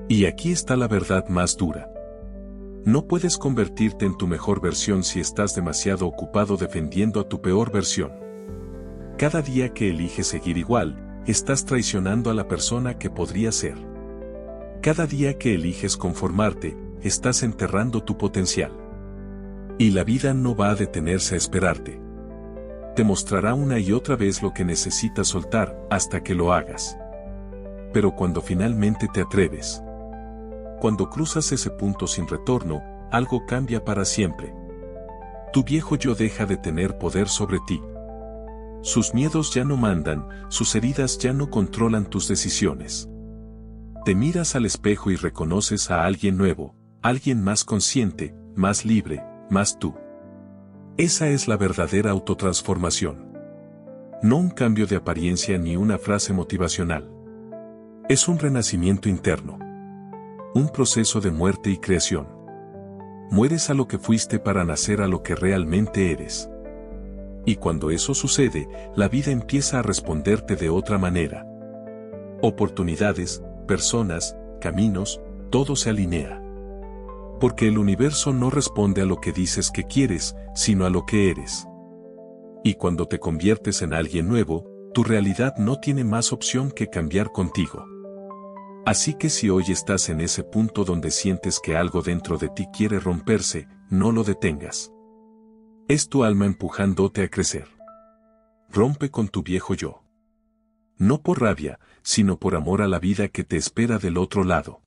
Speaker 1: Y aquí está la verdad más dura. No puedes convertirte en tu mejor versión si estás demasiado ocupado defendiendo a tu peor versión. Cada día que eliges seguir igual, estás traicionando a la persona que podría ser. Cada día que eliges conformarte, estás enterrando tu potencial. Y la vida no va a detenerse a esperarte. Te mostrará una y otra vez lo que necesitas soltar hasta que lo hagas. Pero cuando finalmente te atreves, cuando cruzas ese punto sin retorno, algo cambia para siempre. Tu viejo yo deja de tener poder sobre ti. Sus miedos ya no mandan, sus heridas ya no controlan tus decisiones. Te miras al espejo y reconoces a alguien nuevo, alguien más consciente, más libre, más tú. Esa es la verdadera autotransformación. No un cambio de apariencia ni una frase motivacional. Es un renacimiento interno. Un proceso de muerte y creación. Mueres a lo que fuiste para nacer a lo que realmente eres. Y cuando eso sucede, la vida empieza a responderte de otra manera. Oportunidades, personas, caminos, todo se alinea. Porque el universo no responde a lo que dices que quieres, sino a lo que eres. Y cuando te conviertes en alguien nuevo, tu realidad no tiene más opción que cambiar contigo. Así que si hoy estás en ese punto donde sientes que algo dentro de ti quiere romperse, no lo detengas. Es tu alma empujándote a crecer. Rompe con tu viejo yo. No por rabia, sino por amor a la vida que te espera del otro lado.